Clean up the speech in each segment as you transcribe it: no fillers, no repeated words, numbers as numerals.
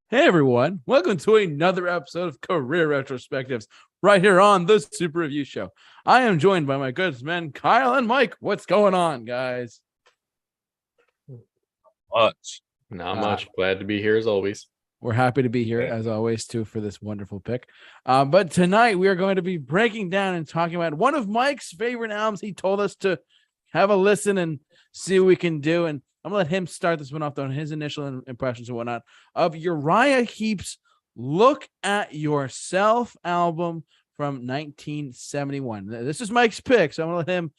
Hey everyone, welcome to another episode of Career Retrospectives right here on the Super Review Show. I am joined by my good men Kyle and Mike. What's going on, guys? Much. Not much. Glad to be here as always. We're happy to be here as always too for this wonderful pick. But tonight we are going to be breaking down and talking about one of Mike's favorite albums. He told us to have a listen and see what we can do. And I'm gonna let him start this one off on his initial impressions and whatnot of Uriah Heep's "Look at Yourself" album from 1971. This is Mike's pick, so I'm gonna let him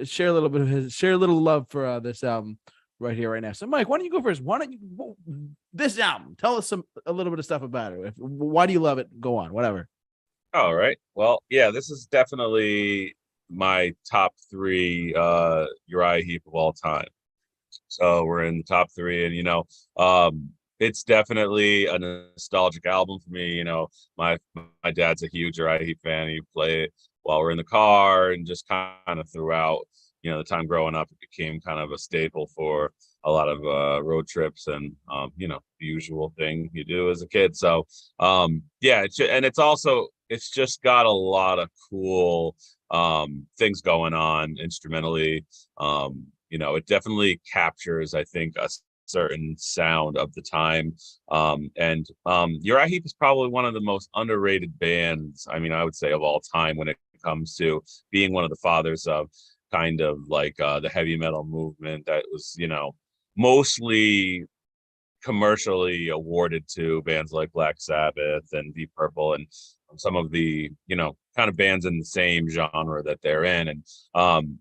share a little bit of share a little love for this album right here, right now. So, Mike, why don't you go first? Why don't you this album? Tell us a little bit of stuff about it. Why do you love it? Go on, whatever. All right. Well, yeah, this is definitely my top three Uriah Heep of all time. So we're in the top three, and it's definitely a nostalgic album for me. My dad's a huge Uriah Heep fan. He play it while we're in the car and just kind of throughout, the time growing up, it became kind of a staple for a lot of road trips and the usual thing you do as a kid. So yeah, it's just got a lot of cool things going on instrumentally. It definitely captures, I think, a certain sound of the time. And Uriah Heep is probably one of the most underrated bands, I would say, of all time when it comes to being one of the fathers of kind of like the heavy metal movement that was, mostly commercially awarded to bands like Black Sabbath and Deep Purple and some of the, kind of bands in the same genre that they're in. And,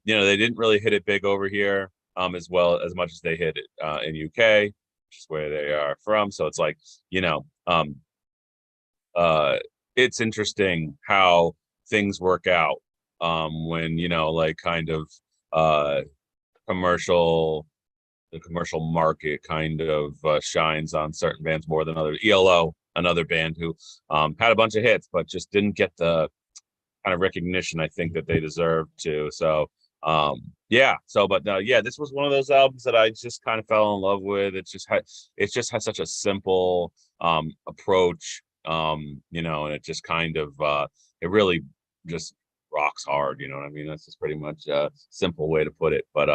they didn't really hit it big over here as well as much as they hit it in UK, which is where they are from. So it's like, it's interesting how things work out when, like kind of commercial the commercial market kind of shines on certain bands more than others. ELO, another band who had a bunch of hits, but just didn't get the kind of recognition I think that they deserved to. So, this was one of those albums that I just kind of fell in love with. It just had such a simple approach, and it just kind of it really just rocks hard. You know what I mean? That's just pretty much a simple way to put it. But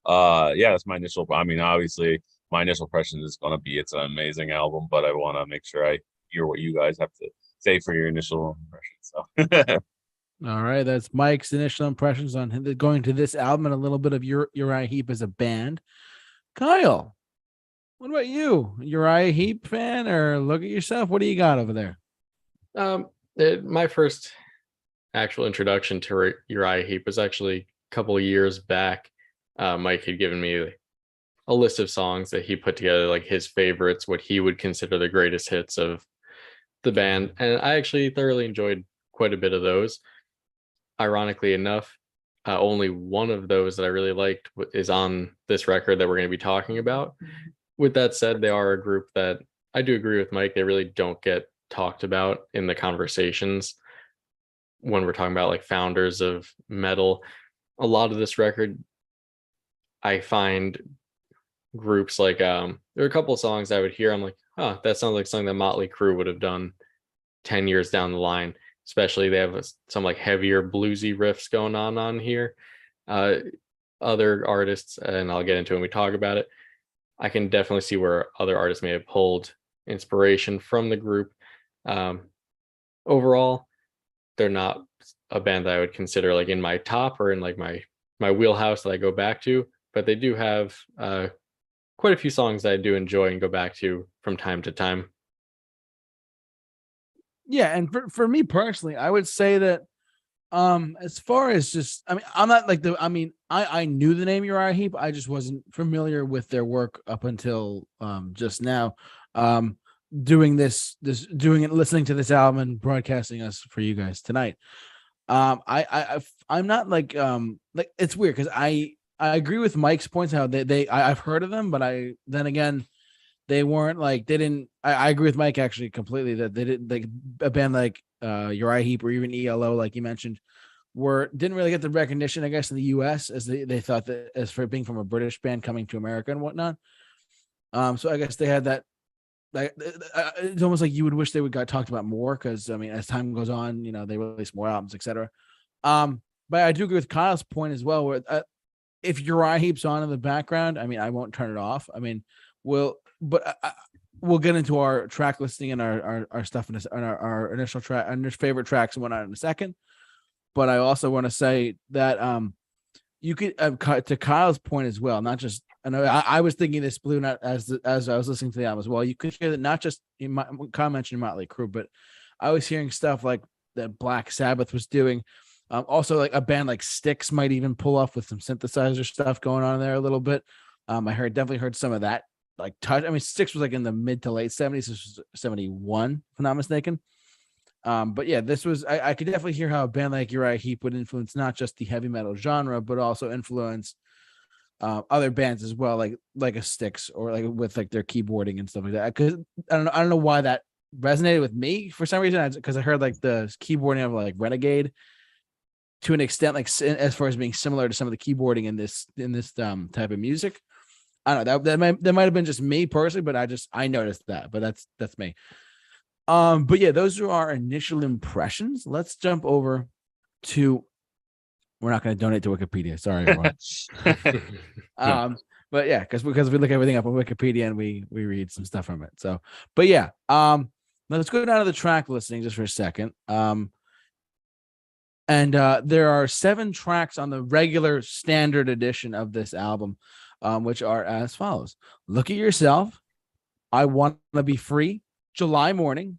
that's my initial. Obviously, my initial impression is going to be it's an amazing album, but I want to make sure I hear what you guys have to say for your initial impression. So, all right, that's Mike's initial impressions on going to this album and a little bit of Uriah Heep as a band. Kyle, what about you? Uriah Heep fan or Look at Yourself? What do you got over there? My first actual introduction to Uriah Heep was actually a couple of years back. Mike had given me a list of songs that he put together, like his favorites, what he would consider the greatest hits of the band. And I actually thoroughly enjoyed quite a bit of those. Ironically enough, only one of those that I really liked is on this record that we're going to be talking about. With that said, they are a group that I do agree with Mike. They really don't get talked about in the conversations when we're talking about like founders of metal. A lot of this record, I find groups like there are a couple of songs I would hear, I'm like, that sounds like something that Motley Crue would have done 10 years down the line. Especially they have some like heavier bluesy riffs going on here. Other artists, and I'll get into it when we talk about it, I can definitely see where other artists may have pulled inspiration from the group. Overall, they're not a band that I would consider like in my top or in like my wheelhouse that I go back to, but they do have quite a few songs that I do enjoy and go back to from time to time. Yeah, and for me personally, I would say that as far as just I'm not like I knew the name Uriah Heep, I just wasn't familiar with their work up until just now. Doing it, listening to this album and broadcasting us for you guys tonight. I'm not like it's weird because I agree with Mike's points how I've heard of them, but then again they weren't like they didn't. I agree with Mike actually completely that they didn't like a band like Uriah Heep or even ELO like you mentioned didn't really get the recognition I guess in the U.S. as they thought that as for being from a British band coming to America and whatnot. So I guess they had that like it's almost like you would wish they would got talked about more, because I mean, as time goes on, they release more albums, etc. But I do agree with Kyle's point as well, where if Uriah Heep's on in the background, I mean, I won't turn it off. I mean, we'll get into our track listing and our stuff in our initial track, our favorite tracks and whatnot in a second. But I also want to say that you could to Kyle's point as well, not just. I was thinking this Blue Not as I was listening to the album as well. You could hear that not just Kyle mentioned Motley Crue, but I was hearing stuff like that Black Sabbath was doing. Also, like a band like Styx might even pull off with some synthesizer stuff going on there a little bit. I definitely heard some of that like touch. I mean, Styx was like in the mid to late 70s. This was 71, if I'm not mistaken. But yeah, this was I could definitely hear how a band like Uriah Heep would influence not just the heavy metal genre, but also influence other bands as well, like a Styx, or like with like their keyboarding and stuff like that. Because I don't know why that resonated with me for some reason, because I heard like the keyboarding of like Renegade to an extent, like as far as being similar to some of the keyboarding in this type of music. I don't know, that might have been just me personally, but I noticed that. But that's me. But yeah, those are our initial impressions. Let's jump over to. We're not going to donate to Wikipedia. Sorry, everyone. But yeah, because we look everything up on Wikipedia and we read some stuff from it. So, but yeah, let's go down to the track listing just for a second. And there are 7 tracks on the regular standard edition of this album, which are as follows: Look at Yourself, I Want to Be Free, July Morning,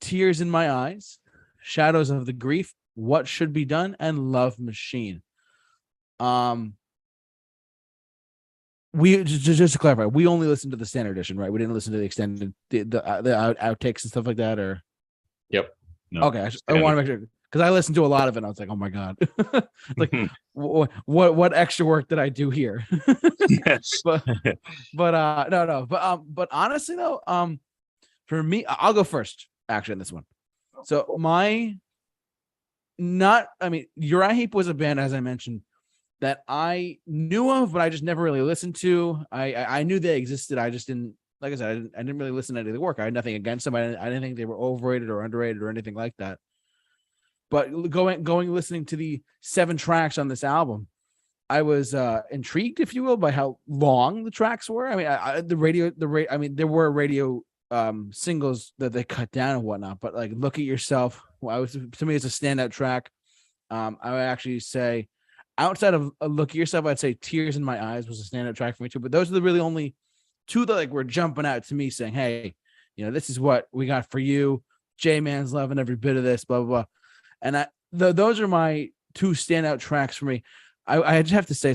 Tears in My Eyes, Shadows of the Grief, What Should Be Done, and Love Machine. We just to clarify, we only listened to the standard edition, right? We didn't listen to the extended, the outtakes and stuff like that, or. Yep. No. Okay, I want to make sure, because I listened to a lot of it and I was like, oh my god, like what extra work did I do here? but no, but honestly though, for me, I'll go first actually in this one. So Uriah Heep was a band, as I mentioned, that I knew of, but I just never really listened to. I knew they existed. I just didn't, like I said, I didn't really listen to any of the work. I had nothing against them. I didn't think they were overrated or underrated or anything like that. But going listening to the 7 tracks on this album, I was intrigued, if you will, by how long the tracks were. I mean, there were radio singles that they cut down and whatnot, but like Look at Yourself, to me, it's a standout track. I would actually say, outside of Look at Yourself, I'd say Tears in My Eyes was a standout track for me too. But those are the really only 2 that like were jumping out to me, saying, "Hey, this is what we got for you. J-Man's loving every bit of this, blah blah blah." And those are my 2 standout tracks for me. I just have to say,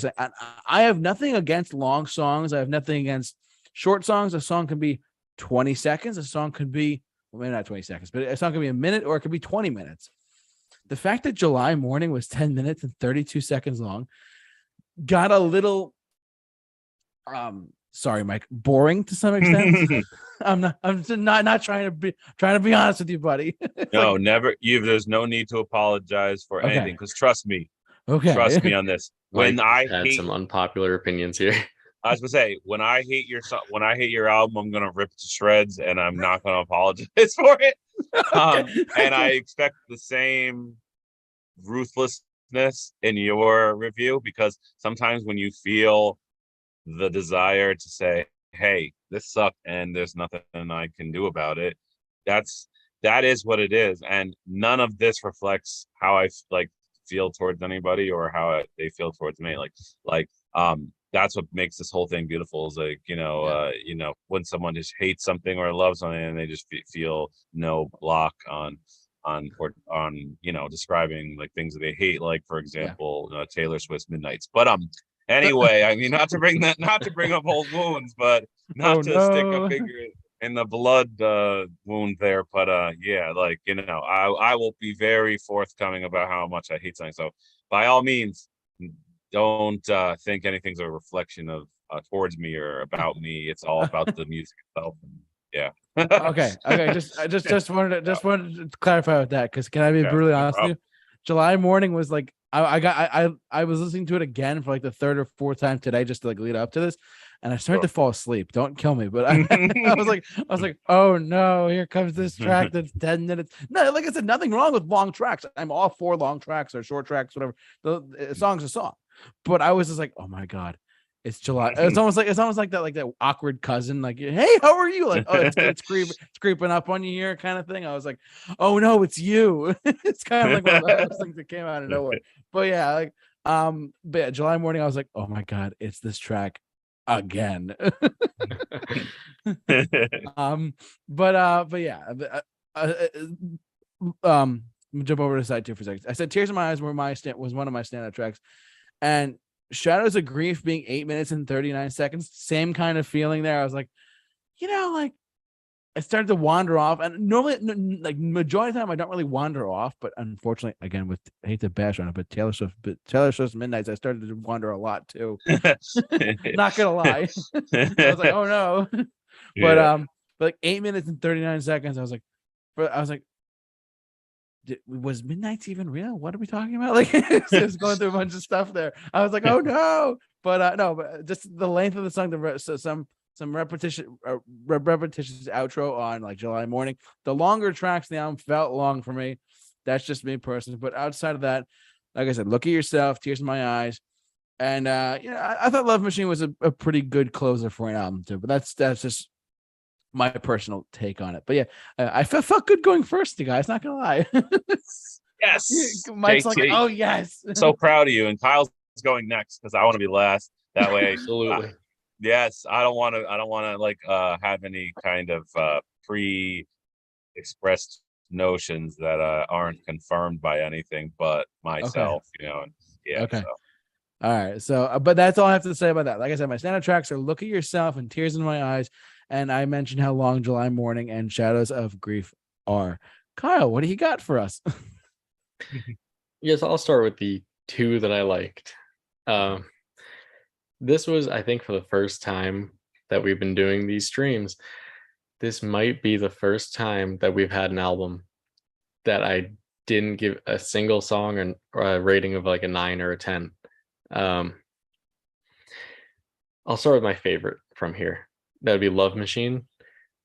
I have nothing against long songs. I have nothing against short songs. A song can be 20 seconds. A song could be, well, maybe not 20 seconds, but a song could be a minute, or it could be 20 minutes. The fact that July Morning was 10 minutes and 32 seconds long got a little, sorry, Mike, boring to some extent. I'm not trying to be honest with you, buddy. No, never. There's no need to apologize for anything, because trust me on this. When I had some unpopular opinions here. I was gonna say, when I hate your album, I'm gonna rip it to shreds, and I'm not gonna apologize for it. And I expect the same ruthlessness in your review, because sometimes when you feel the desire to say, hey, this sucked and there's nothing I can do about it, that is what it is. And none of this reflects how I feel towards anybody, or how they feel towards me. That's what makes this whole thing beautiful, is when someone just hates something or loves something, and they just feel no block on describing like things that they hate, like for example, Taylor Swift's Midnights. But anyway, I mean, not to bring up old wounds, but not stick a finger in the blood wound there. But I will be very forthcoming about how much I hate something. So by all means, don't think anything's a reflection of towards me or about me. It's all about the music itself. Yeah. Okay. Just wanted to clarify with that, because can I be brutally honest with you? July Morning was like, I was listening to it again for like the 3rd or 4th time today, just to like lead up to this, and I started to fall asleep. Don't kill me, but I was like, oh no, here comes this track that's 10 minutes. No, like I said, nothing wrong with long tracks. I'm all for long tracks or short tracks, whatever. The song's a song, but I was just like, oh my god, it's July. It's almost like that awkward cousin, like, hey, how are you? Like, oh, it's creeping up on you here, kind of thing. I was like, oh no, it's you. It's kind of like one of those things that came out of nowhere. But yeah, like, but yeah, July Morning, I was like, oh my god, it's this track again. But yeah, jump over to side 2 for a second. I said Tears in My Eyes was one of my standout tracks, and Shadows of Grief being 8 minutes and 39 seconds, same kind of feeling there. I was like, like I started to wander off, and normally, like majority of the time, I don't really wander off. But unfortunately, again, I hate to bash on it, but Taylor Swift's Midnights, I started to wander a lot too. Not gonna lie, I was like, oh no. But like 8 minutes and 39 seconds, I was like, was Midnight's even real? What are we talking about? Like, it's going through a bunch of stuff there. I was like, oh no. But no, but just the length of the song, some repetitious outro on like July Morning. The longer tracks in the album felt long for me. That's just me personally. But outside of that, like I said, Look at Yourself, Tears in My Eyes, and I thought Love Machine was a pretty good closer for an album too. But that's just my personal take on it. But yeah, I felt good going first, you guys, not gonna lie. Yes, Mike's JT. like, oh yes. So proud of you. And Kyle's going next because I want to be last. That way, Absolutely. Yes, I don't want to like have any kind of pre-expressed notions that aren't confirmed by anything but myself. And, yeah. Okay. So. All right. So, but that's all I have to say about that. Like I said, my standout tracks are Look at Yourself and Tears in My Eyes. And I mentioned how long July Morning and Shadows of Grief are. Kyle, what do you got for us? Yes, I'll start with the 2 that I liked. This was, I think, for the first time that we've been doing these streams, this might be the first time that we've had an album that I didn't give a single song or a rating of like a 9 or a 10. I'll start with my favorite from here. That would be Love Machine.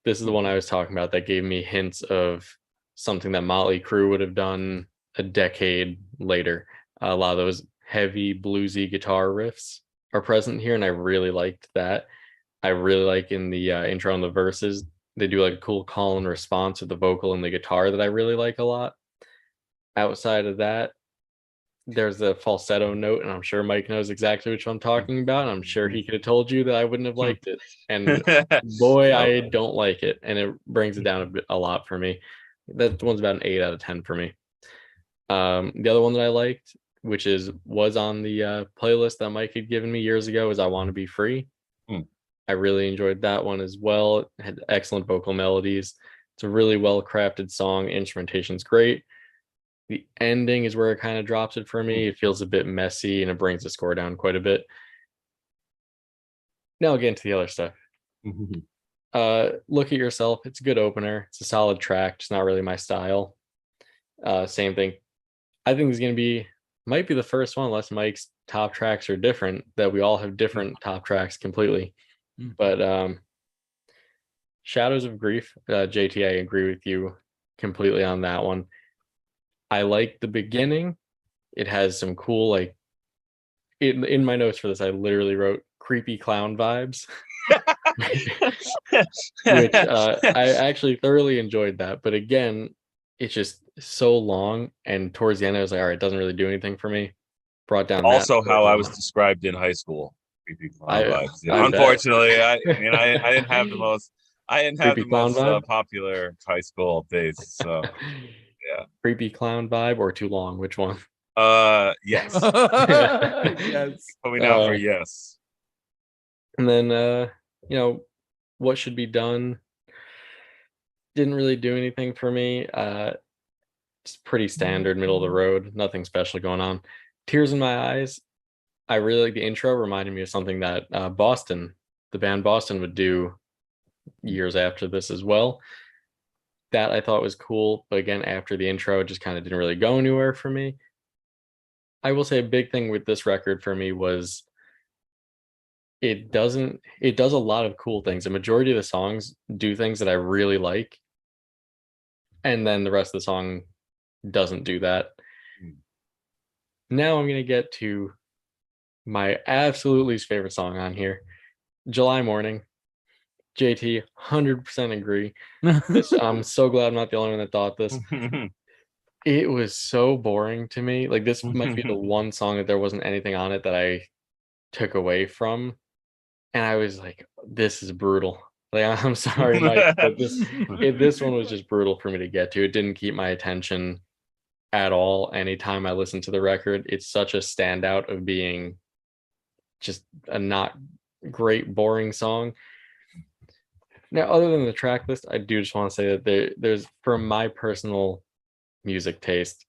This is the one I was talking about that gave me hints of something that Motley Crue would have done a decade later. A lot of those heavy bluesy guitar riffs are present here, and I really liked that. I really like in the intro and the verses, they do like a cool call and response with the vocal and the guitar that I really like a lot. Outside of that, there's a falsetto note, and I'm sure Mike knows exactly which I'm talking about. I'm sure he could have told you that I wouldn't have liked it, and boy, I don't like it, and it brings it down a lot for me. That one's about an 8 out of 10 for me. The other one that I liked, which was on the playlist that Mike had given me years ago, is I Want to Be Free. I really enjoyed that one as well. It had excellent vocal melodies. It's a really well crafted song. Instrumentation's great. The ending is where it kind of drops it for me. It feels a bit messy and it brings the score down quite a bit. Now I'll get into the other stuff. Look at Yourself. It's a good opener. It's a solid track. Just not really my style. Same thing. I think it's might be the first one, unless Mike's top tracks are different, that we all have different top tracks completely. But Shadows of Grief, JT, I agree with you completely on that one. I like the beginning. It has some cool, like, in my notes for this, I literally wrote creepy clown vibes, which I actually thoroughly enjoyed that. But again, it's just so long, and towards the end, I was like, all right, it doesn't really do anything for me. Brought down also how I was described in high school. Creepy clown vibes. Yeah, unfortunately, I didn't have the most. I didn't have the most popular high school days. So yeah, creepy clown vibe or too long? Which one? Yes. Yes. Put me down for yes. And then What Should Be Done didn't really do anything for me. It's pretty standard, middle of the road, nothing special going on. Tears in My Eyes, I really like the intro. Reminded me of something that the band Boston would do years after this as well. That I thought was cool, but again, after the intro, it just kind of didn't really go anywhere for me. I will say a big thing with this record for me was it does a lot of cool things. The majority of the songs do things that I really like, and then the rest of the song doesn't do that. Now I'm gonna get to my absolute least favorite song on here, July Morning. JT, 100% agree. I'm so glad I'm not the only one that thought this. It was so boring to me. Like, this might be the one song that there wasn't anything on it that I took away from. And I was like, this is brutal. Like, I'm sorry, Mike, but this one was just brutal for me to get to. It didn't keep my attention at all. Anytime I listen to the record, it's such a standout of being just a not great, boring song. Now, other than the track list, I do just want to say that there's, from my personal music taste,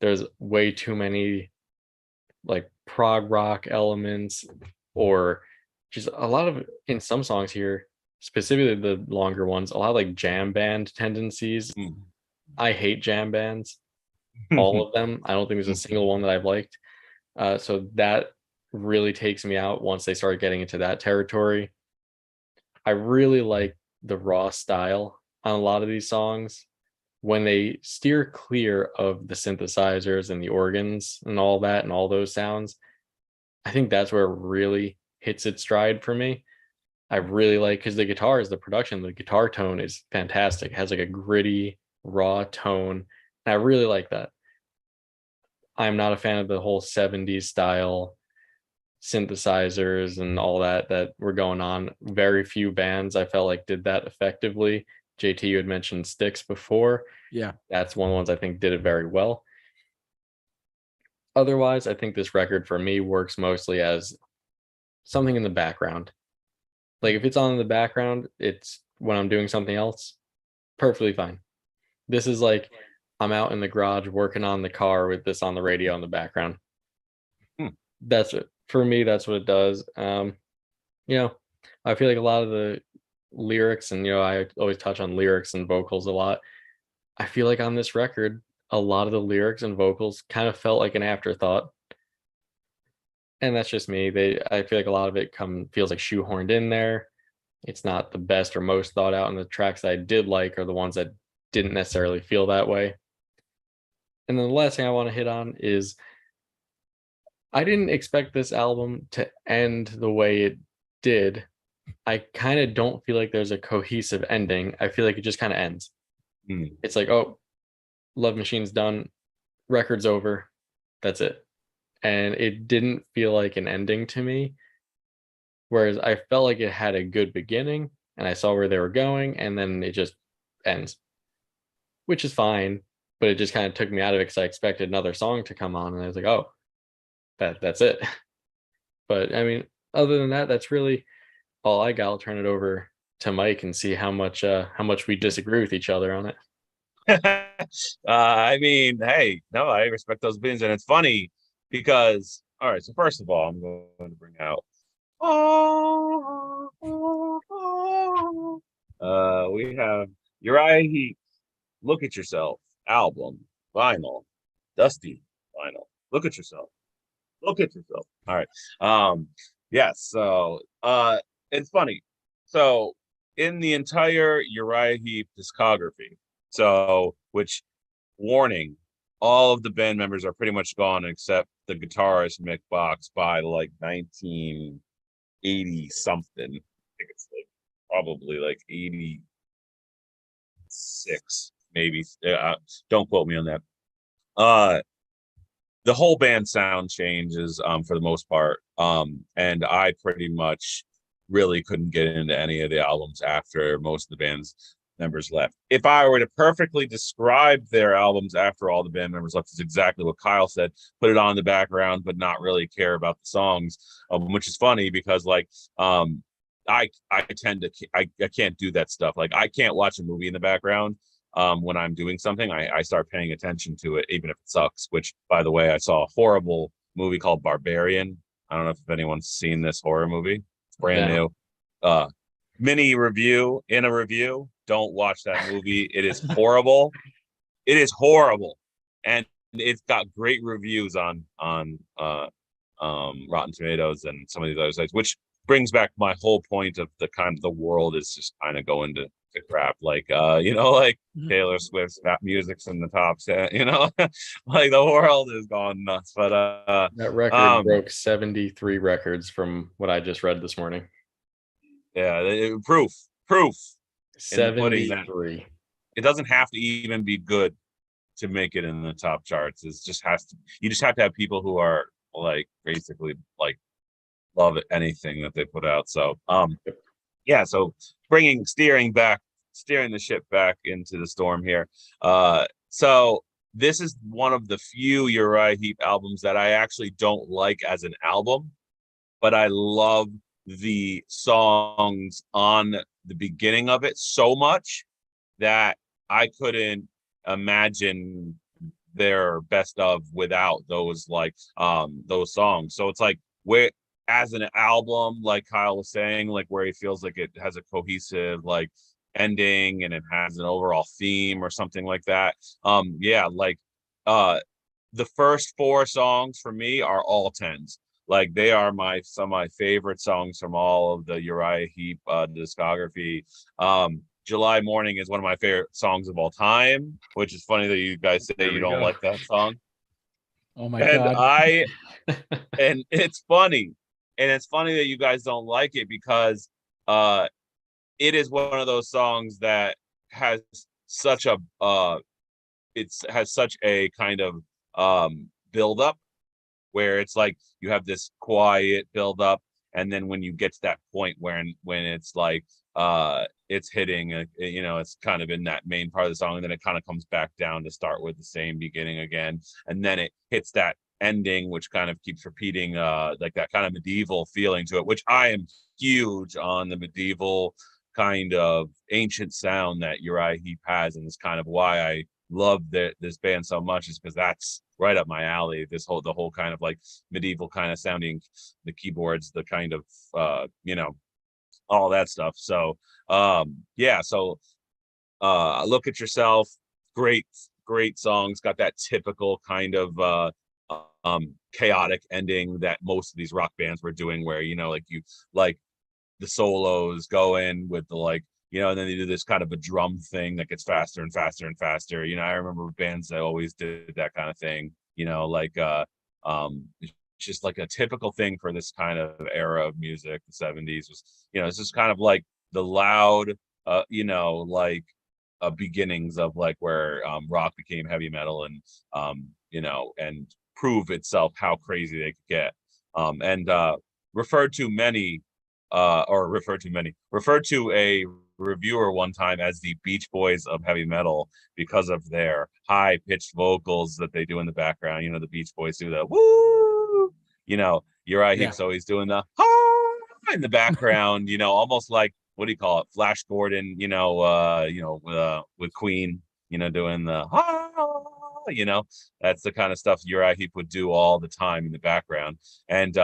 there's way too many like prog rock elements, or just a lot of, in some songs here, specifically the longer ones, a lot of like jam band tendencies. I hate jam bands, all of them. I don't think there's a single one that I've liked. So that really takes me out once they start getting into that territory. I really like the raw style on a lot of these songs when they steer clear of the synthesizers and the organs and all that and all those sounds. I think that's where it really hits its stride for me. I really like, because the guitars, the production, the guitar tone is fantastic. It has like a gritty, raw tone. And I really like that. I'm not a fan of the whole 70s style synthesizers and all that were going on. Very few bands I felt like did that effectively. JT, you had mentioned Styx before. Yeah, that's one of the ones I think did it very well. Otherwise, I think this record for me works mostly as something in the background. Like, if it's on in the background, it's when I'm doing something else, perfectly fine. This is like I'm out in the garage working on the car with this on the radio in the background. That's it. For me, that's what it does. I feel like a lot of the lyrics, and I always touch on lyrics and vocals a lot. I feel like on this record, a lot of the lyrics and vocals kind of felt like an afterthought. And that's just me. I feel like a lot of it feels like shoehorned in there. It's not the best or most thought out, and the tracks that I did like are the ones that didn't necessarily feel that way. And then the last thing I want to hit on is, I didn't expect this album to end the way it did. I kind of don't feel like there's a cohesive ending. I feel like it just kind of ends. It's like, oh, Love Machine's done, record's over, that's it. And it didn't feel like an ending to me. Whereas I felt like it had a good beginning and I saw where they were going, and then it just ends, which is fine. But it just kind of took me out of it because I expected another song to come on, and I was like, oh, that's it. But I mean, other than that, that's really all I got. I'll turn it over to Mike and see how much we disagree with each other on it. I mean, hey, no, I respect those opinions, and it's funny because, all right, so first of all, I'm going to bring out we have Uriah Heep, Look at Yourself album, vinyl, dusty vinyl. Look at yourself. Look at yourself. All right. Yes, so it's funny. So in the entire Uriah Heep discography, so, which, warning, all of the band members are pretty much gone except the guitarist Mick Box by like 1980 something. I think it's like probably like 86, maybe. Don't quote me on that. The whole band sound changes for the most part. And I pretty much really couldn't get into any of the albums after most of the band's members left. If I were to perfectly describe their albums after all the band members left, is exactly what Kyle said. Put it on in the background, but not really care about the songs, which is funny because like I can't do that stuff. Like, I can't watch a movie in the background when I'm doing something. I start paying attention to it, even if it sucks. Which, by the way, I saw a horrible movie called Barbarian. I don't know if anyone's seen this horror movie. It's brand new. Mini review in a review. Don't watch that movie. It is horrible. It is horrible, and it's got great reviews on Rotten Tomatoes and some of these other sites. Which brings back my whole point of the kind of the world is just kind of going to crap. Like like Taylor Swift's music's in the top set, like the world is gone nuts. But that record broke 73 records from what I just read this morning. Yeah, proof in the pudding that it doesn't have to even be good to make it in the top charts. It just has to. You just have to have people who are like basically like love anything that they put out. So yeah, so steering the ship back into the storm here. So this is one of the few Uriah Heep albums that I actually don't like as an album, but I love the songs on the beginning of it so much that I couldn't imagine their best of without those those songs. So it's like where as an album, like Kyle was saying, like where he feels like it has a cohesive like ending and it has an overall theme or something like that. The first 4 songs for me are all 10s. Like they are some of my favorite songs from all of the Uriah Heep discography. July Morning is one of my favorite songs of all time, which is funny that you guys say you don't like that song. Oh my God. And it's funny. And it's funny that you guys don't like it because it is one of those songs that has such a kind of build up where it's like you have this quiet build up, and then when you get to that point when it's like it's hitting it's kind of in that main part of the song, and then it kind of comes back down to start with the same beginning again, and then it hits that ending which kind of keeps repeating like that kind of medieval feeling to it, which I am huge on the medieval kind of ancient sound that Uriah Heep has, and it's kind of why I love this band so much, is because that's right up my alley. The whole kind of like medieval kind of sounding, the keyboards, the kind of all that stuff. So Look at Yourself, great songs, got that typical kind of chaotic ending that most of these rock bands were doing, where like the solos go in with the and then they do this kind of a drum thing that gets faster and faster and faster. I remember bands that always did that kind of thing, just like a typical thing for this kind of era of music. The 70s was, it's just kind of like the loud, beginnings of like where rock became heavy metal, and and prove itself how crazy they could get. Referred to a reviewer one time as the Beach Boys of heavy metal because of their high pitched vocals that they do in the background. The Beach Boys do the woo, Uriah Heep's always doing the ha in the background, almost like, what do you call it? Flash Gordon, with Queen, doing the ha, that's the kind of stuff Uriah Heep would do all the time in the background. And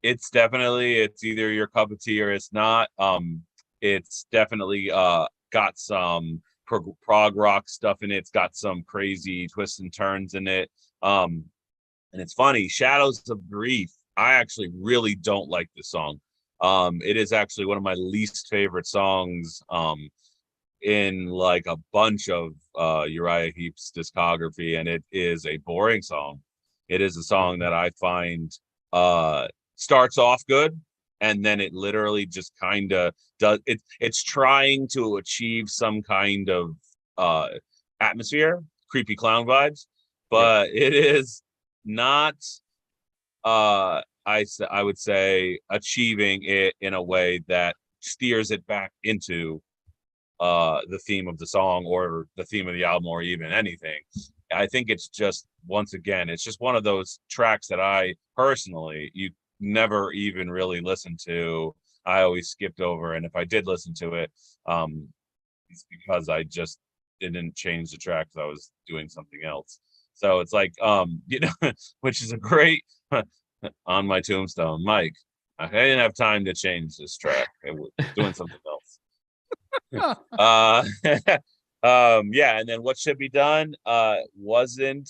it's either your cup of tea or it's not. It's definitely got some prog rock stuff in it. It's got some crazy twists and turns in it. And it's funny, Shadows of Grief, I actually really don't like this song. It is actually one of my least favorite songs in like a bunch of Uriah Heep's discography, and it is a boring song. It is a song that I find starts off good, and then it literally just kind of does it. It's trying to achieve some kind of atmosphere, creepy clown vibes, but it is not I would say achieving it in a way that steers it back into the theme of the song or the theme of the album or even anything. I think it's just, once again, it's just one of those tracks that I personally never even really listened to. I always skipped over, and if I did listen to it, it's because I just didn't change the track because I was doing something else. So it's like, which is a great on my tombstone, Mike, I didn't have time to change this track. I was doing something else. And then What Should Be Done wasn't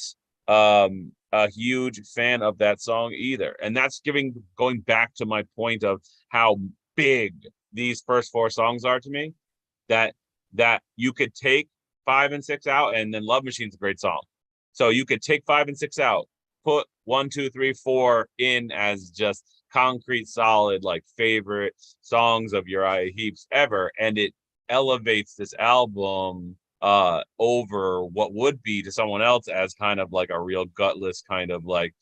a huge fan of that song either. And that's going back to my point of how big these first 4 songs are to me, that you could take 5 and 6 out, and then Love Machine's a great song. So you could take 5 and 6 out, put 1, 2, 3, 4 in as just concrete, solid, like favorite songs of Uriah Heep's ever, and it elevates this album over what would be to someone else as kind of like a real gutless kind of like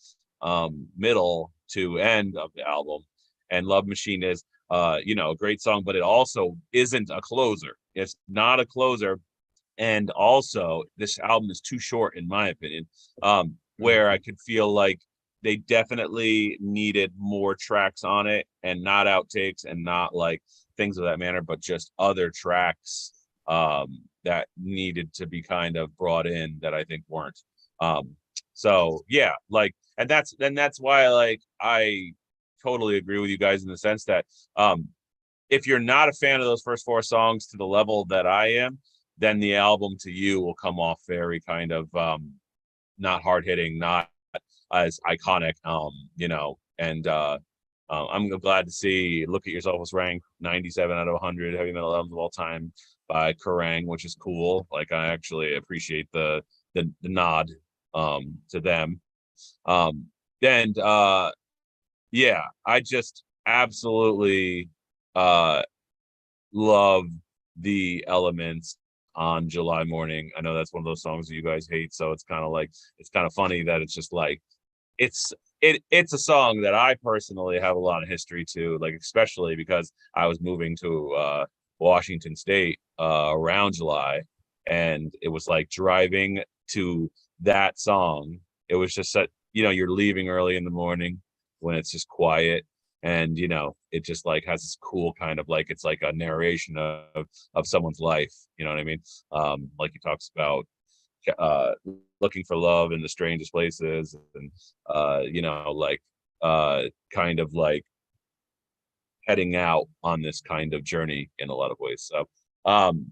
middle to end of the album. And Love Machine is a great song, but it also isn't a closer. It's not a closer. And also this album is too short, in my opinion, where I could feel like they definitely needed more tracks on it, and not outtakes and not like things of that manner, but just other tracks that needed to be kind of brought in that I think weren't. So yeah, like, and that's why like I totally agree with you guys in the sense that if you're not a fan of those first 4 songs to the level that I am, then the album to you will come off very kind of not hard hitting, not as iconic, and I'm glad to see Look at Yourself was ranked 97 out of 100 heavy metal albums of all time by Kerrang, which is cool. Like, I actually appreciate the nod to them. And yeah, I just absolutely love the elements on July Morning. I know that's one of those songs that you guys hate, so it's kind of funny that it's just like it's a song that I personally have a lot of history to, like, especially because I was moving to Washington State around July, and it was like driving to that song. It was just that, you're leaving early in the morning when it's just quiet, and it just like has this cool kind of like, it's like a narration of someone's life, you know what I mean? Like, he talks about looking for love in the strangest places, and kind of like heading out on this kind of journey in a lot of ways. So and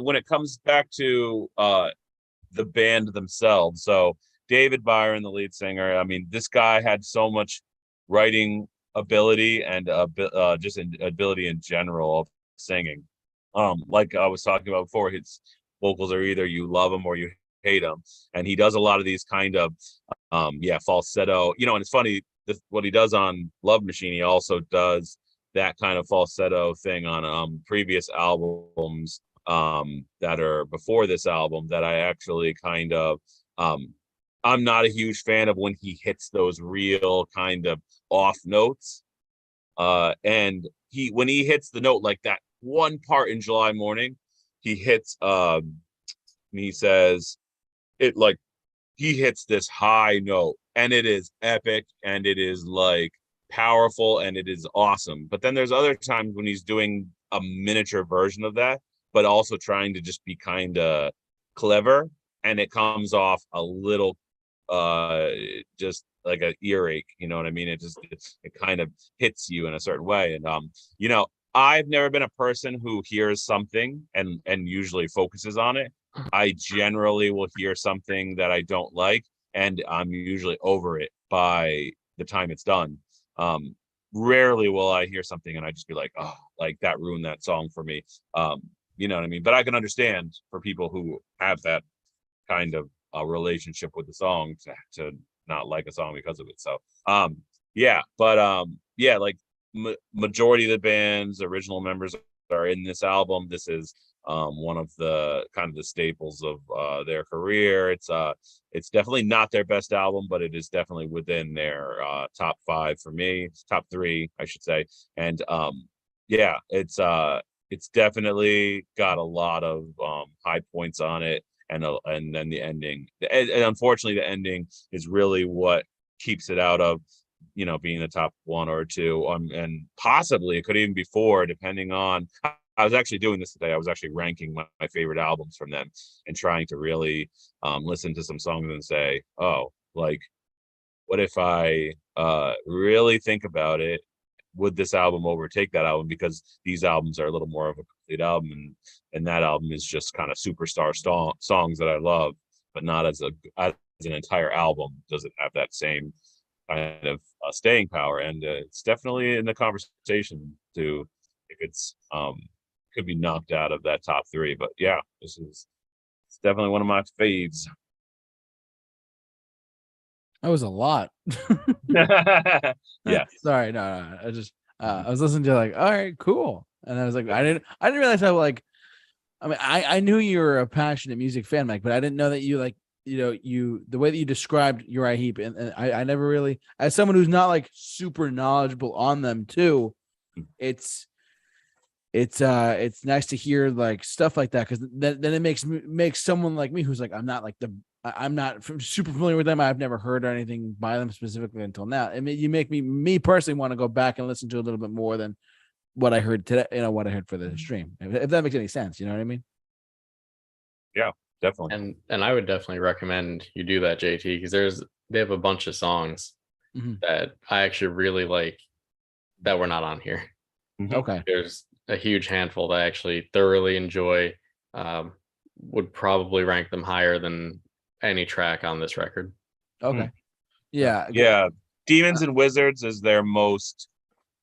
when it comes back to the band themselves, so David Byron, the lead singer, I mean, this guy had so much writing ability and just ability in general of singing. Like I was talking about before, his vocals are either you love them or you hate them, and he does a lot of these kind of falsetto. And it's funny, what he does on Love Machine, he also does that kind of falsetto thing on previous albums that are before this album that I actually kind of I'm not a huge fan of when he hits those real kind of off notes. And when he hits the note, like that one part in July Morning, he hits he says it, like, he hits this high note, and it is epic, and it is like powerful, and it is awesome. But then there's other times when he's doing a miniature version of that, but also trying to just be kind of clever, and it comes off a little just like an earache, you know what I mean? It kind of hits you in a certain way. And I've never been a person who hears something and usually focuses on it. I generally will hear something that I don't like, and I'm usually over it by the time it's done. Rarely will I hear something and I just be like, oh, like, that ruined that song for me. You know what I mean? But I can understand for people who have that kind of a relationship with the song to not like a song because of it. So like majority of the band's original members are in this album. This is one of the kind of the staples of their career. It's definitely not their best album, but it is definitely within their top 5 for me, top 3 I should say. And it's definitely got a lot of high points on it. And then the ending, and unfortunately the ending is really what keeps it out of being the top 1 or 2, and possibly it could even be 4, depending on. I was actually doing this today. I was actually ranking my favorite albums from them and trying to really listen to some songs and say, oh, like, what if I really think about it, would this album overtake that album? Because these albums are a little more of a complete album, and that album is just kind of superstar songs that I love. but not as an entire album does it have that same kind of staying power. And it's definitely in the conversation to if it's could be knocked out of that top three. But yeah, it's definitely one of my faves. That was a lot. Yeah. Sorry, no. I just I was listening to like, all right, cool. And I was like, I didn't realize how like I mean, I knew you were a passionate music fan, Mike, but I didn't know that you like, the way that you described Uriah Heep, and I never really, as someone who's not like super knowledgeable on them too, it's nice to hear like stuff like that, because then it makes someone like me who's like I'm not super familiar with them. I've never heard anything by them specifically until now. I mean, you make me personally want to go back and listen to a little bit more than what I heard today, what I heard for the stream, if that makes any sense, you know what I mean? Yeah, definitely. And I would definitely recommend you do that, JT, because they have a bunch of songs that I actually really like that were not on here. Okay. There's a huge handful that I actually thoroughly enjoy. Would probably rank them higher than any track on this record. Okay. Yeah. Yeah. Demons and Wizards is their most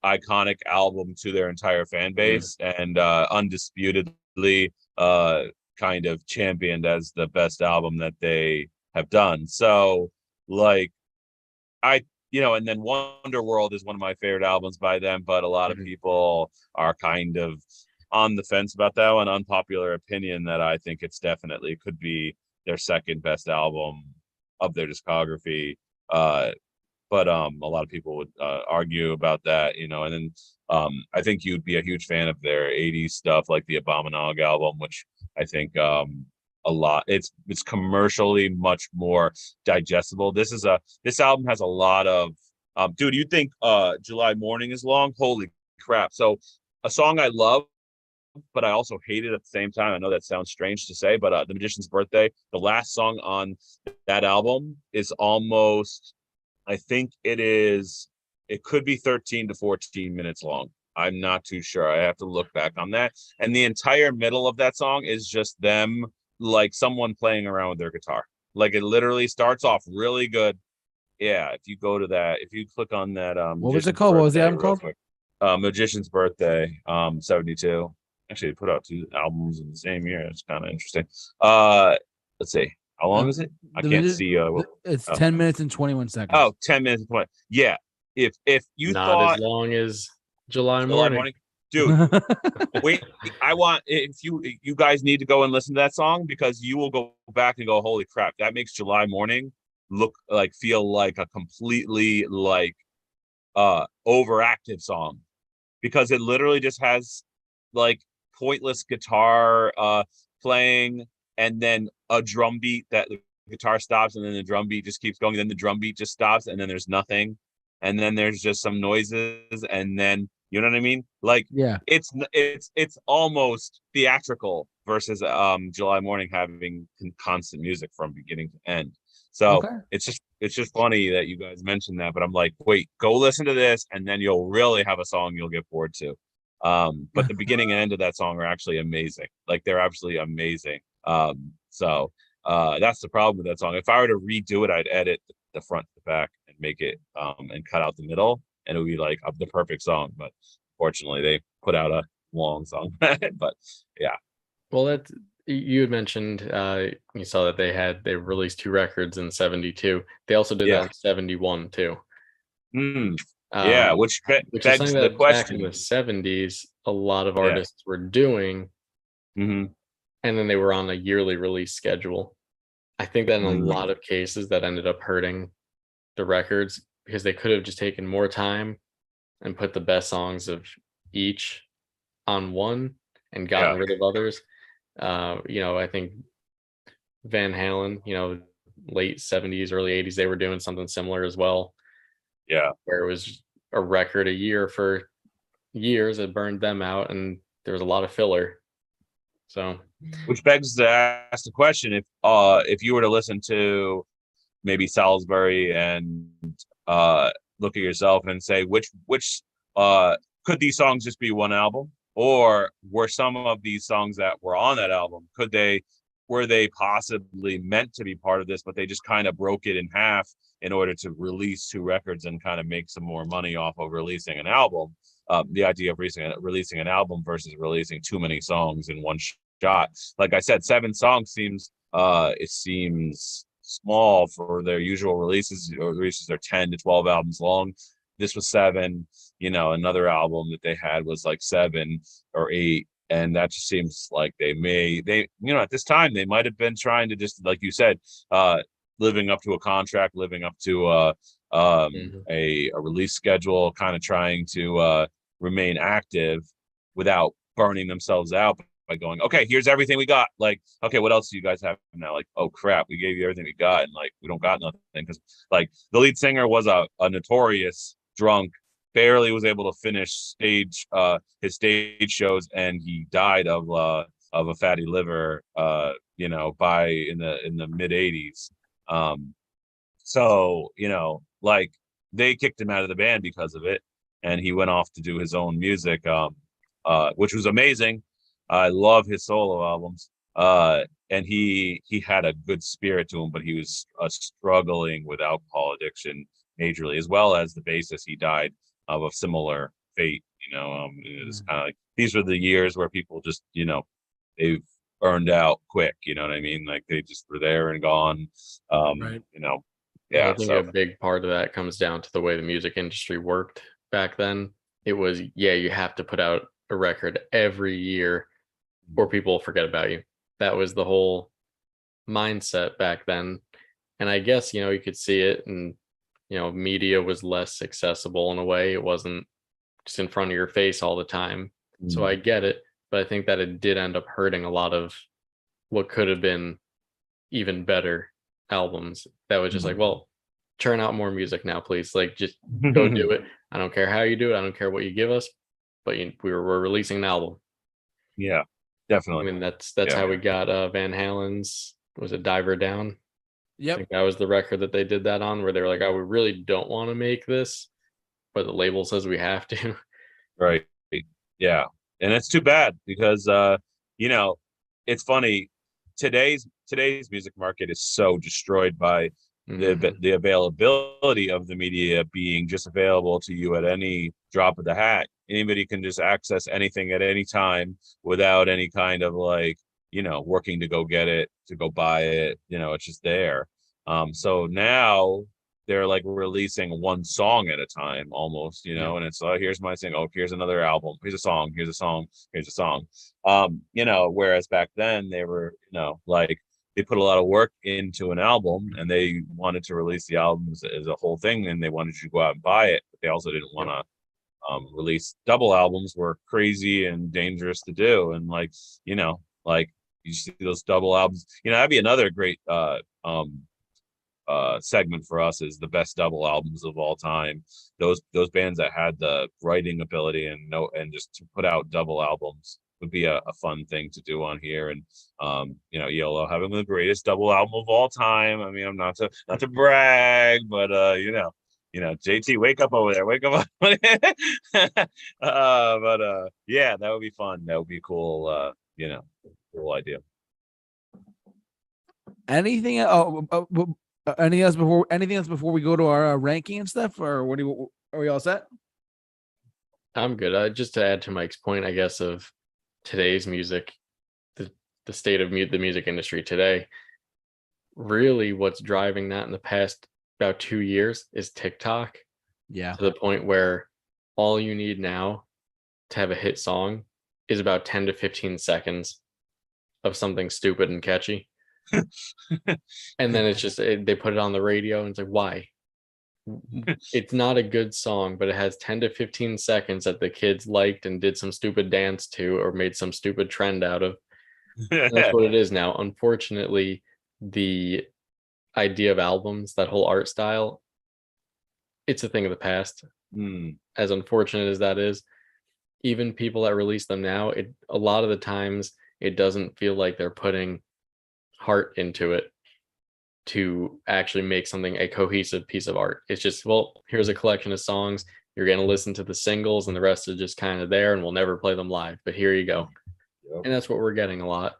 iconic album to their entire fan base, and undisputedly kind of championed as the best album that they have done. So like and then Wonderworld is one of my favorite albums by them, but a lot of people are kind of on the fence about that one. Unpopular opinion that I think it's definitely could be their second best album of their discography. But a lot of people would argue about that, and then I think you'd be a huge fan of their 80s stuff, like the Abominog album, which I think a lot it's commercially much more digestible. This album has a lot of dude, you think July Morning is long? Holy crap. So a song I love, but I also hate it at the same time. I know that sounds strange to say, but The Magician's Birthday, the last song on that album, is almost, I think it could be 13 to 14 minutes long. I'm not too sure. I have to look back on that. And the entire middle of that song is just them, like someone playing around with their guitar. Like it literally starts off really good. Yeah, if you go to that, if you click on that, what was it called? What was the album called? Quick, Magician's Birthday, 72. Actually, they put out 2 albums in the same year. It's kind of interesting. Let's see. How long is it? I can't see. It's 10 minutes and 21 seconds. Oh, 10 minutes and 20. Yeah. If you not thought as long as July Morning. Dude, wait, if you guys need to go and listen to that song, because you will go back and go, holy crap, that makes July Morning feel like a completely overactive song, because it literally just has like pointless guitar playing, and then a drum beat that the guitar stops, and then the drum beat just keeps going, then the drum beat just stops, and then there's nothing, and then there's just some noises, and then you know what I mean? Like, yeah, it's almost theatrical versus July Morning having constant music from beginning to end. So it's just funny that you guys mentioned that, but I'm like, wait, go listen to this, and then you'll really have a song you'll get bored to. But the beginning and end of that song are actually amazing. Like, they're absolutely amazing. So that's the problem with that song. If I were to redo it, I'd edit the front to the back and make it and cut out the middle, and it would be like the perfect song. But fortunately, they put out a long song. But yeah. Well, that you had mentioned, you saw that they released 2 records in 72. They also did that in 71 too. Yeah, which begs the question. Back in the 70s, a lot of artists were doing, and then they were on a yearly release schedule. I think that in a lot of cases that ended up hurting the records, because they could have just taken more time and put the best songs of each on one and gotten rid of others. I think Van Halen, late 70s, early 80s, they were doing something similar as well. Yeah. Where it was a record a year for years. It burned them out, and there was a lot of filler. So, which begs to ask the question: if you were to listen to maybe Salisbury and look at yourself and say which could these songs just be one album, or were some of these songs that were on that album, could they were they possibly meant to be part of this, but they just kind of broke it in half in order to release 2 records and kind of make some more money off of releasing an album. The idea of releasing an album versus releasing too many songs in one shot. Like I said, 7 songs seems small for their usual releases. Or releases are 10 to 12 albums long. This was 7. Another album that they had was like 7 or 8. And that just seems like they at this time, they might have been trying to just, like you said, living up to a contract, living up to a release schedule, kind of trying to remain active without burning themselves out by going, okay, here's everything we got. Like, okay, what else do you guys have now? Like, oh crap, we gave you everything we got, and like we don't got nothing, because like the lead singer was a notorious drunk, barely was able to finish his stage shows, and he died of a fatty liver by in the mid 80s. So like they kicked him out of the band because of it, and he went off to do his own music, which was amazing. I love his solo albums, and he had a good spirit to him, but he was struggling with alcohol addiction majorly, as well as the bassist. He died of a similar fate. It was kind of like, these were the years where people just they've burned out quick. You know what I mean? Like they just were there and gone. Right. I think a big part of that comes down to the way the music industry worked back then. It was, you have to put out a record every year or people will forget about you. That was the whole mindset back then. And I guess, you could see it, and, media was less accessible in a way. It wasn't just in front of your face all the time. So I get it. But I think that it did end up hurting a lot of what could have been even better albums. That was just like, well, churn out more music now, please. Like, just go do it. I don't care how you do it. I don't care what you give us, but we're releasing an album. Yeah, definitely. I mean, that's how we got Van Halen's, was it Diver Down? Yep. I think that was the record that they did that on, where they were like, oh, we really don't want to make this, but the label says we have to. Right. Yeah. And it's too bad, because it's funny, today's music market is so destroyed by the availability of the media being just available to you at any drop of the hat. Anybody can just access anything at any time without any kind of working to go get it, to go buy it. It's just there. So now they're like releasing one song at a time almost, and it's here's my single, here's another album, here's a song, here's a song, here's a song. Whereas back then they were, like they put a lot of work into an album, and they wanted to release the albums as a whole thing, and they wanted you to go out and buy it, but they also didn't want to release double albums. Were crazy and dangerous to do, and like you see those double albums, that'd be another great segment for us, is the best double albums of all time. Those bands that had the writing ability and just to put out double albums would be a fun thing to do on here. And ELO having the greatest double album of all time. I mean, I'm not to brag, but JT, wake up over there, wake up. But yeah, that would be fun. That would be cool. Cool idea. Anything else before we go to our ranking and stuff, or are we all set? I'm good. Just to add to Mike's point, I guess, of today's music, the state of the music industry today, really what's driving that in the past about 2 years is TikTok. Yeah. To the point where all you need now to have a hit song is about 10 to 15 seconds of something stupid and catchy. And then it's just they put it on the radio, and it's like, why? It's not a good song, but it has 10 to 15 seconds that the kids liked and did some stupid dance to, or made some stupid trend out of. And that's what it is now. Unfortunately, the idea of albums, that whole art style, it's a thing of the past. As unfortunate as that is, even people that release them now, a lot of the times it doesn't feel like they're putting heart into it to actually make something a cohesive piece of art. It's just, well, here's a collection of songs, you're going to listen to the singles, and the rest is just kind of there, and we'll never play them live, but here you go. And that's what we're getting a lot.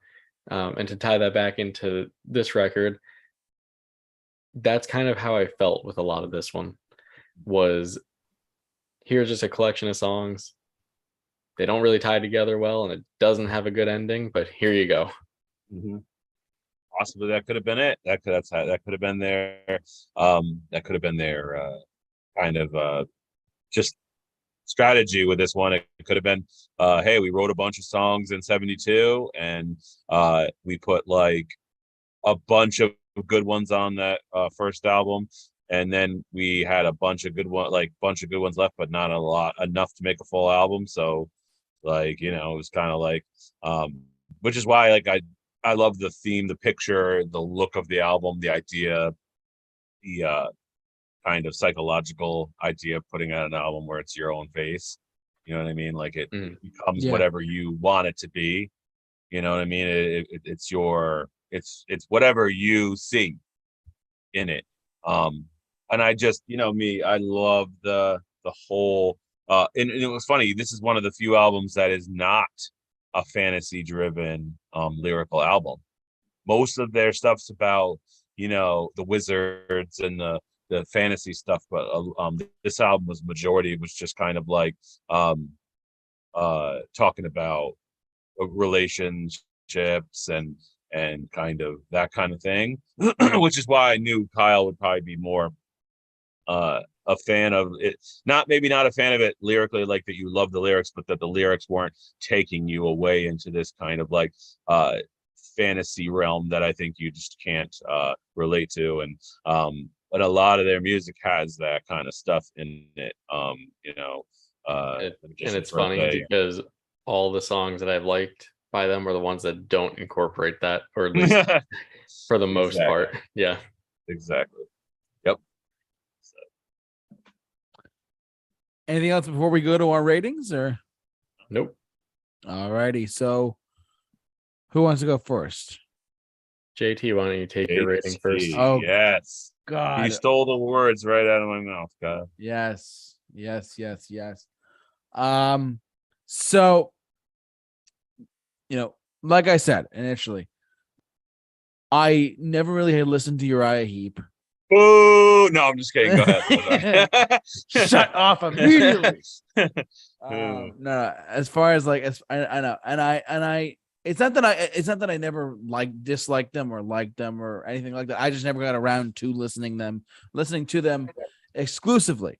And to tie that back into this record, that's kind of how I felt with a lot of this one. Was here's just a collection of songs. They don't really tie together well, and it doesn't have a good ending, but here you go. Possibly that could have been it. That could have been their that could have been their kind of just strategy with this one. It could have been, hey, we wrote a bunch of songs in 72 and we put like a bunch of good ones on that first album, and then we had a bunch of good ones left, but not enough to make a full album. So like, it was kind of like which is why like I love the theme, the picture, the look of the album, the idea, the kind of psychological idea of putting out an album where it's your own face. You know what I mean? Like it becomes whatever you want it to be. You know what I mean? It's whatever you see in it. And I just, me, I love the whole and it was funny. This is one of the few albums that is not a fantasy driven lyrical album. Most of their stuff's about, the wizards and the fantasy stuff, but this album was just kind of like talking about relationships and kind of that kind of thing, which is why I knew Kyle would probably be more a fan of it. Maybe not a fan of it lyrically, like that you love the lyrics, but that the lyrics weren't taking you away into this kind of like fantasy realm that I think you just can't relate to. And but a lot of their music has that kind of stuff in it. And it's funny because all the songs that I've liked by them are the ones that don't incorporate that, or at least for the most part. Yeah, exactly. Yep. Anything else before we go to our ratings, or? Nope. All righty. So who wants to go first? JT, why don't you take your rating first? Oh, yes. God. You stole the words right out of my mouth, God. Yes. So, like I said initially, I never really had listened to Uriah Heep. Oh, no, I'm just kidding. Go ahead. Shut off immediately. No, as far as like, I know, and I, it's not that I never disliked them or liked them or anything like that. I just never got around to listening to them exclusively.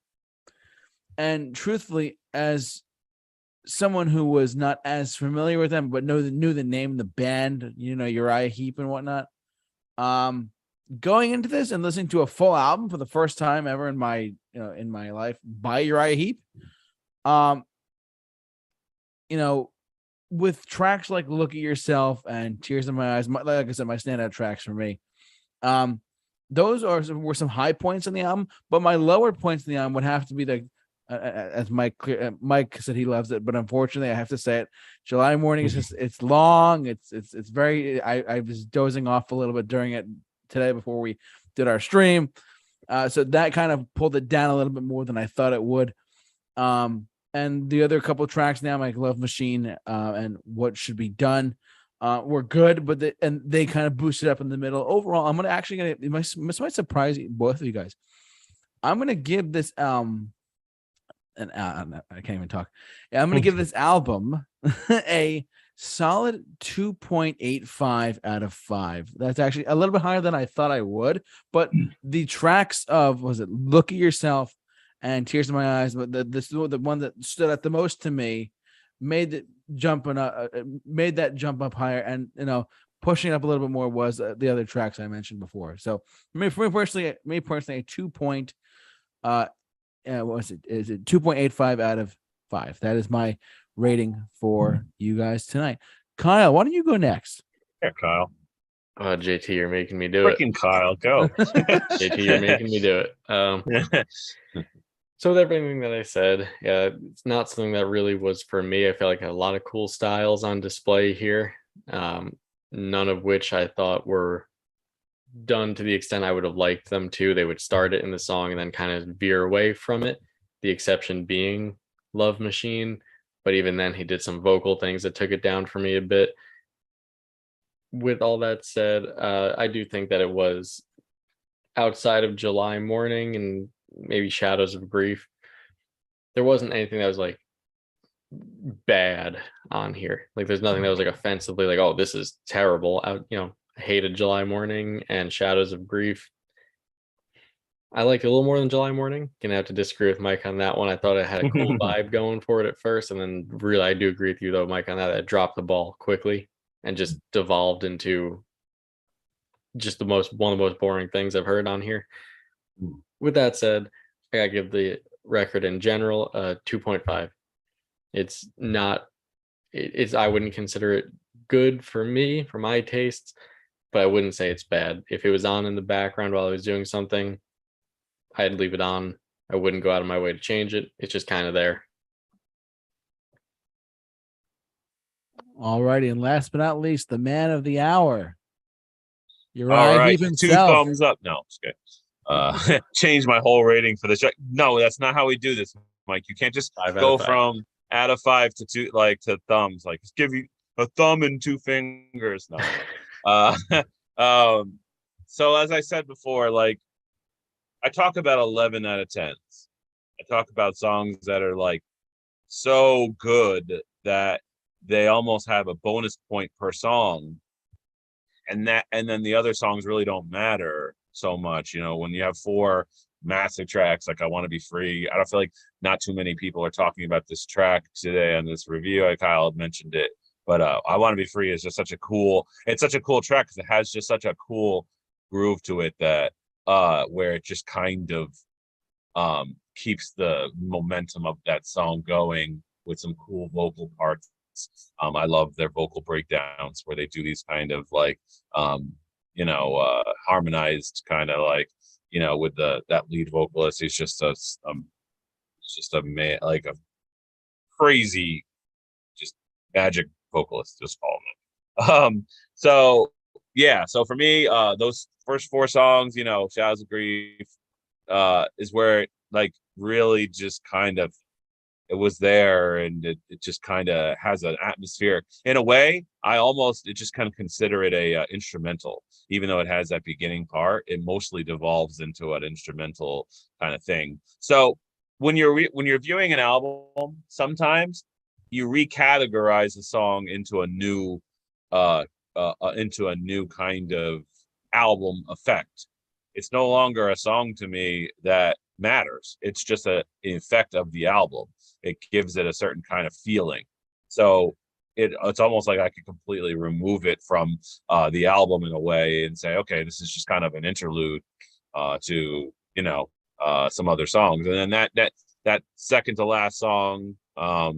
And truthfully, as someone who was not as familiar with them, but knew the name, the band, Uriah Heep and whatnot, going into this and listening to a full album for the first time ever in my life by Uriah Heep, with tracks like "Look at Yourself" and "Tears in My Eyes," like I said, my standout tracks for me. Those were some high points in the album, but my lower points in the album would have to be as Mike said, he loves it, but unfortunately I have to say it. July Morning is just, it's long. It's very, I was dozing off a little bit during it today before we did our stream. So that kind of pulled it down a little bit more than I thought it would. And the other couple of tracks now, like Love Machine and What Should Be Done, were good, but they kind of boosted up in the middle. Overall, I'm this might surprise both of you guys. I'm gonna give this I can't even talk. Yeah, I'm gonna give this album a solid 2.85 out of 5. That's actually a little bit higher than I thought I would, but the tracks of Look at Yourself and Tears in My Eyes, but the one that stood out the most to me, made that jump up higher, and pushing it up a little bit more was the other tracks I mentioned before. So for me personally, a 2 point what was it? Is it 2.85 out of 5? That is my rating for you guys tonight. Kyle, why don't you go next? Yeah, Kyle. JT, you're making me do it. Freaking Kyle, go. JT, you're making me do it. So with everything that I said, yeah, it's not something that really was for me. I feel like a lot of cool styles on display here, none of which I thought were done to the extent I would have liked them to. They would start it in the song and then kind of veer away from it. The exception being Love Machine, but even then he did some vocal things that took it down for me a bit. with all that said, I do think that it was outside of July Morning and maybe Shadows of Grief. There wasn't anything that was like bad on here. Like there's nothing that was like offensively like, oh, this is terrible. I hated July Morning and Shadows of Grief. I liked it a little more than July Morning. Gonna have to disagree with Mike on that one. I thought it had a cool vibe going for it at first, and then really I do agree with you though, Mike, on that. It dropped the ball quickly and just devolved into just one of the most boring things I've heard on here. With that said, I gotta give the record in general a 2.5. It's not it's I wouldn't consider it good for me, for my tastes, but I wouldn't say it's bad. If it was on in the background while I was doing something, I'd leave it on. I wouldn't go out of my way to change it. It's just kind of there. All righty, and last but not least, the man of the hour, Uriah All right, Heep 2 himself. thumbs up. No, it's good. Change my whole rating for this. No, that's not how we do this, Mike. You can't just go from out of 5 to 2, like to thumbs. Like just give you a thumb and 2 fingers. No. So as I said before, like I talk about 11 out of 10s. I talk about songs that are like so good that they almost have a bonus point per song. And then the other songs really don't matter so much. When you have 4 massive tracks, like I Want to Be Free, I don't feel like not too many people are talking about this track today on this review. Kyle mentioned it, but I Want to Be Free is just such a cool track because it has just such a cool groove to it that where it just kind of keeps the momentum of that song going with some cool vocal parts. I love their vocal breakdowns where they do these kind of like harmonized kind of like with that lead vocalist. He's just a man, like a crazy just magic vocalist, just call him. So for me, those first 4 songs, Shadows of Grief, is where it like really just kind of it was there, and it just kind of has an atmosphere. In a way, it just kind of consider it a instrumental, even though it has that beginning part. It mostly devolves into an instrumental kind of thing. So when you're viewing an album, sometimes you recategorize a song into a new kind of album effect. It's no longer a song to me that matters. It's just an effect of the album. It gives it a certain kind of feeling. So it's almost like I could completely remove it from the album in a way and say, okay, this is just kind of an interlude to some other songs. And then that second to last song, I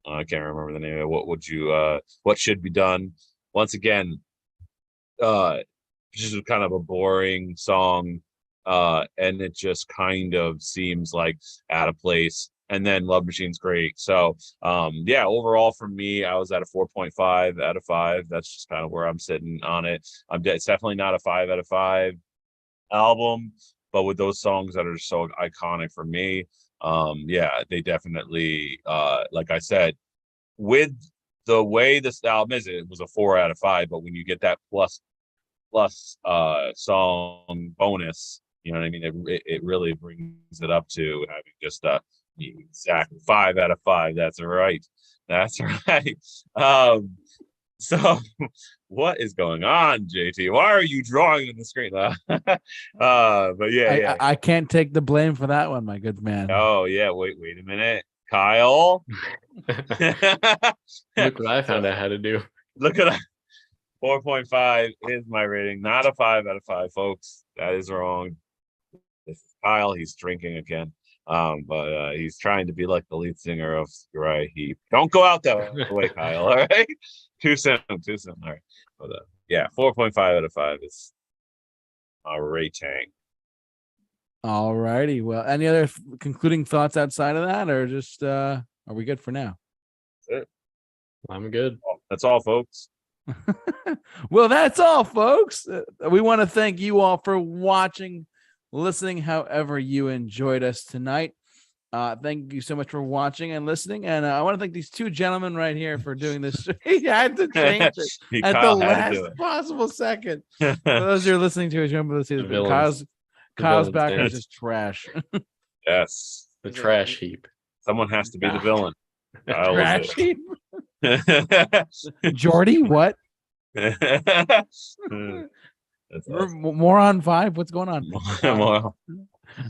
can't remember the name of it. What Should Be Done? Once again, just kind of a boring song, and it just kind of seems like out of place. And then Love Machine's great. So overall for me, I was at a 4.5 out of 5. That's just kind of where I'm sitting on it. It's definitely not a 5 out of 5 album, but with those songs that are so iconic for me, they definitely, like I said, with the way this album is, it was a 4 out of 5. But when you get that plus song bonus, you know what I mean? It really brings it up to having just the exact 5 out of 5. That's right. So what is going on, JT? Why are you drawing on the screen? But yeah. I can't take the blame for that one, my good man. Oh yeah, wait a minute. Kyle. Look what I found out how to do. Look at that. 4.5 is my rating, not a 5 out of 5, folks. That is wrong. This is Kyle. He's drinking again. But he's trying to be like the lead singer of Uriah Heep. Don't go out that way, Kyle. All right. Too soon. All right. But 4.5 out of 5 is a rating. All righty. Well, any other concluding thoughts outside of that, or just are we good for now? That's it. I'm good. That's all, folks. Well, that's all, folks. We want to thank you all for watching, listening, however you enjoyed us tonight. Thank you so much for watching and listening. And I want to thank these two gentlemen right here for doing this. He had to change it at the Kyle had to last do it. possible second. For those who are listening to it, remember to see The this. villains. Kyle's villains background is dance. just trash. Yes. The trash heap. Someone has to be the villain. Kyle Trash is heap. it. Jordy, what? That's awesome. Moron 5? What's going on? Well,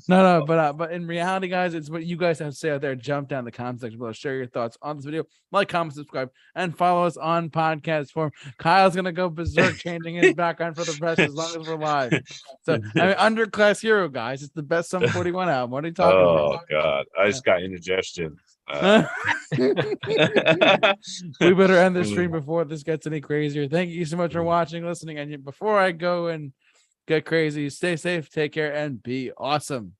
No, but in reality, guys, it's what you guys have to say out there. Jump down in the comment section below, share your thoughts on this video, like, comment, subscribe, and follow us on podcast form. Kyle's gonna go berserk changing his background for the rest as long as we're live. So I mean, Underclass Hero, guys, it's the best Sum 41 album. What are you talking oh about? God, I just got indigestion. We better end the stream before this gets any crazier. Thank you so much for watching, listening, and before I go and get crazy, stay safe, take care, and be awesome.